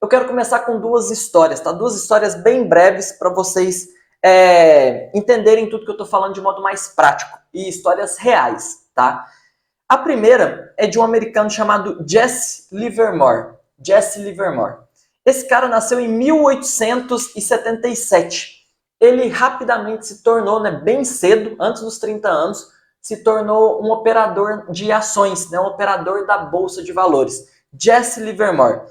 Eu quero começar com duas histórias, tá? Duas histórias bem breves para vocês entenderem tudo que eu estou falando de modo mais prático e histórias reais, tá? A primeira é de um americano chamado Jesse Livermore. Jesse Livermore. Esse cara nasceu em 1877. Ele rapidamente se tornou, bem cedo, antes dos 30 anos, se tornou um operador de ações, um operador da Bolsa de Valores. Jesse Livermore.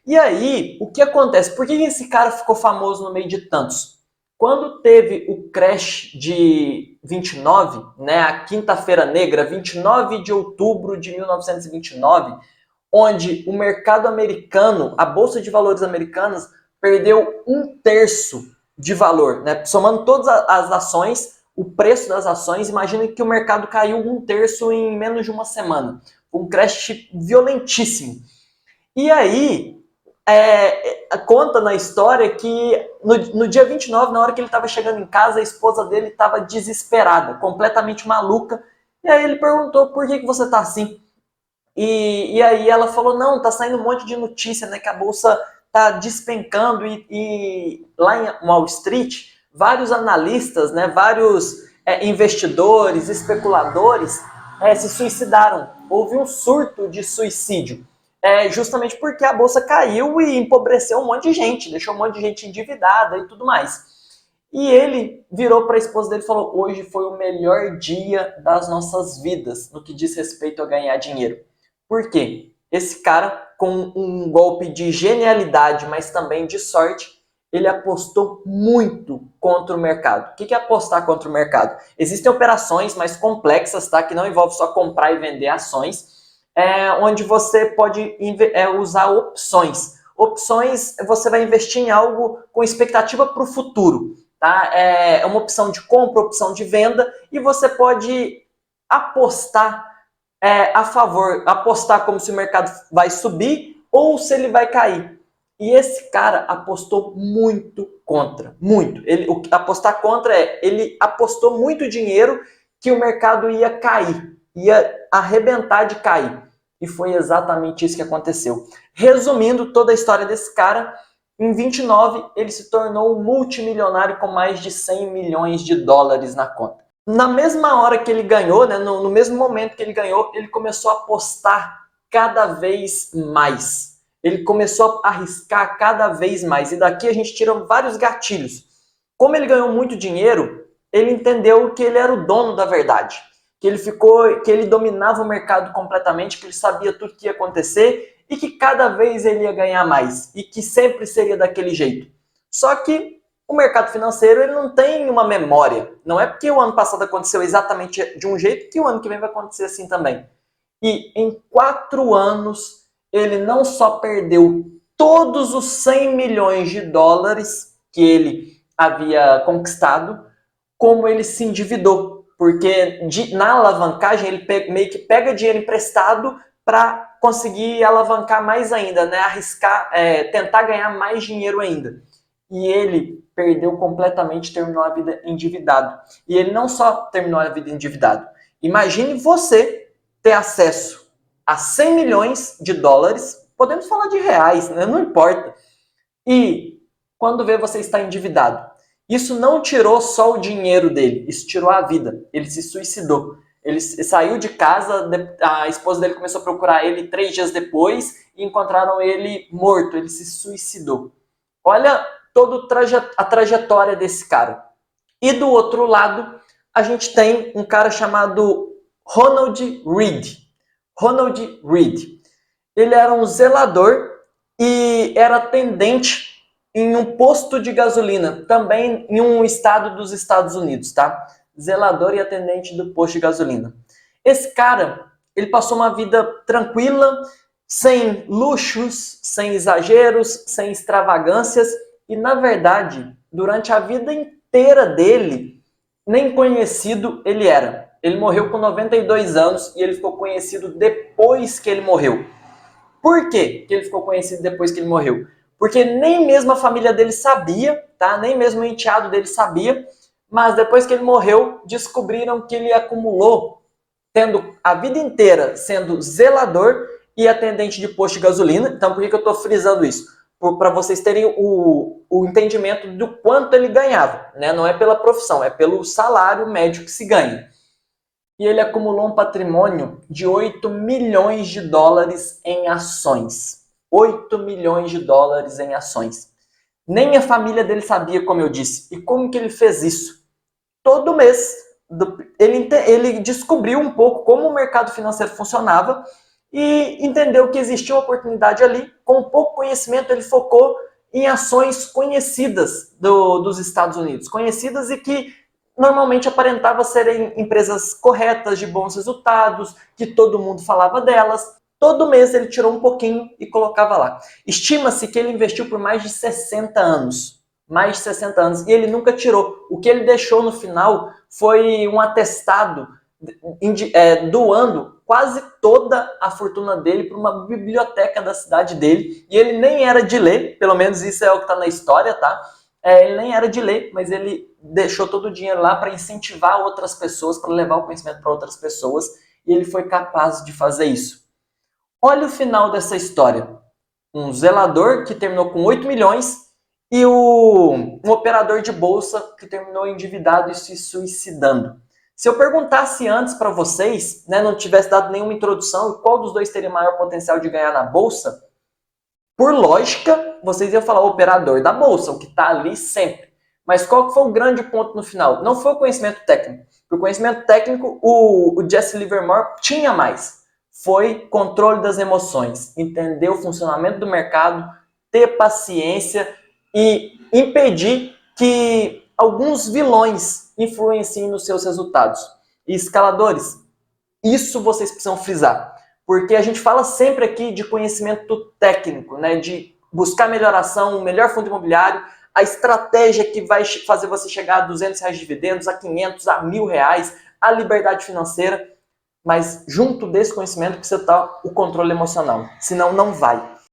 E aí, o que acontece? Por que esse cara ficou famoso no meio de tantos? Quando teve o crash de 29, a Quinta-feira Negra, 29 de outubro de 1929, onde o mercado americano, a Bolsa de Valores americanas, perdeu 1/3 de valor. Somando todas as ações, o preço das ações, imagina que o mercado caiu 1/3 em menos de uma semana. Um crash violentíssimo. E aí, conta na história que no dia 29, na hora que ele estava chegando em casa, a esposa dele estava desesperada, completamente maluca. E aí ele perguntou, por que você está assim? E aí ela falou, não, tá saindo um monte de notícia, que a bolsa tá despencando e lá em Wall Street, vários analistas, vários investidores, especuladores se suicidaram. Houve um surto de suicídio. Justamente porque a bolsa caiu e empobreceu um monte de gente, deixou um monte de gente endividada e tudo mais. E ele virou para a esposa dele e falou, hoje foi o melhor dia das nossas vidas no que diz respeito a ganhar dinheiro. Por quê? Esse cara, com um golpe de genialidade, mas também de sorte, ele apostou muito contra o mercado. O que é apostar contra o mercado? Existem operações mais complexas, tá? Que não envolve só comprar e vender ações, onde você pode usar opções. Opções, você vai investir em algo com expectativa para o futuro. Tá? É uma opção de compra, opção de venda, e você pode apostar a favor, apostar como se o mercado vai subir ou se ele vai cair. E esse cara apostou muito contra, muito. Apostar contra ele apostou muito dinheiro que o mercado ia cair, ia arrebentar de cair. E foi exatamente isso que aconteceu. Resumindo toda a história desse cara, em 29 ele se tornou um multimilionário com mais de 100 milhões de dólares na conta. Na mesma hora que ele ganhou, no mesmo momento que ele ganhou, ele começou a apostar cada vez mais. Ele começou a arriscar cada vez mais. E daqui a gente tira vários gatilhos. Como ele ganhou muito dinheiro, ele entendeu que ele era o dono da verdade. Que ele dominava o mercado completamente, que ele sabia tudo que ia acontecer e que cada vez ele ia ganhar mais. E que sempre seria daquele jeito. Só que o mercado financeiro ele não tem uma memória. Não é porque o ano passado aconteceu exatamente de um jeito que o ano que vem vai acontecer assim também. E em 4 anos, ele não só perdeu todos os 100 milhões de dólares que ele havia conquistado, como ele se endividou. Porque na alavancagem ele meio que pega dinheiro emprestado para conseguir alavancar mais ainda, arriscar, tentar ganhar mais dinheiro ainda. E ele perdeu completamente, terminou a vida endividado. E ele não só terminou a vida endividado. Imagine você ter acesso a 100 milhões de dólares, podemos falar de reais, não importa. E quando vê você está endividado. Isso não tirou só o dinheiro dele, isso tirou a vida. Ele se suicidou. Ele saiu de casa, a esposa dele começou a procurar ele 3 dias depois e encontraram ele morto, ele se suicidou. Olha toda a trajetória desse cara. E do outro lado, a gente tem um cara chamado Ronald Read. Ronald Read. Ele era um zelador e era atendente em um posto de gasolina, também em um estado dos Estados Unidos, tá? Zelador e atendente do posto de gasolina. Esse cara, ele passou uma vida tranquila, sem luxos, sem exageros, sem extravagâncias, e na verdade, durante a vida inteira dele, nem conhecido ele era. Ele morreu com 92 anos e ele ficou conhecido depois que ele morreu. Por quê que ele ficou conhecido depois que ele morreu? Porque nem mesmo a família dele sabia, tá? Nem mesmo o enteado dele sabia, mas depois que ele morreu, descobriram que ele acumulou, tendo a vida inteira sendo zelador e atendente de posto de gasolina. Então, por que eu estou frisando isso? para vocês terem o entendimento do quanto ele ganhava, né? Não é pela profissão, é pelo salário médio que se ganha. E ele acumulou um patrimônio de 8 milhões de dólares em ações. 8 milhões de dólares em ações. Nem a família dele sabia, como eu disse. E como que ele fez isso? Todo mês, ele descobriu um pouco como o mercado financeiro funcionava e entendeu que existia uma oportunidade ali. Com pouco conhecimento, ele focou em ações conhecidas dos Estados Unidos. Conhecidas e que normalmente aparentava serem empresas corretas, de bons resultados, que todo mundo falava delas. Todo mês ele tirou um pouquinho e colocava lá. Estima-se que ele investiu por mais de 60 anos. Mais de 60 anos. E ele nunca tirou. O que ele deixou no final foi um atestado doando quase toda a fortuna dele para uma biblioteca da cidade dele. E ele nem era de ler, pelo menos isso é o que está na história, tá? Ele nem era de ler, mas ele deixou todo o dinheiro lá para incentivar outras pessoas, para levar o conhecimento para outras pessoas. E ele foi capaz de fazer isso. Olha o final dessa história. Um zelador que terminou com 8 milhões e um operador de bolsa que terminou endividado e se suicidando. Se eu perguntasse antes para vocês, né, não tivesse dado nenhuma introdução, qual dos dois teria maior potencial de ganhar na bolsa, por lógica, vocês iam falar o operador da bolsa, o que está ali sempre. Mas qual que foi o grande ponto no final? Não foi o conhecimento técnico. O conhecimento técnico, o Jesse Livermore tinha mais. Foi controle das emoções, entender o funcionamento do mercado, ter paciência e impedir que alguns vilões influenciem nos seus resultados. E escaladores, isso vocês precisam frisar, porque a gente fala sempre aqui de conhecimento técnico, né, de buscar melhoração, o melhor fundo imobiliário, a estratégia que vai fazer você chegar a R$200 de dividendos, a 500, a R$1.000, a liberdade financeira. Mas junto desse conhecimento precisa estar o controle emocional, senão não vai.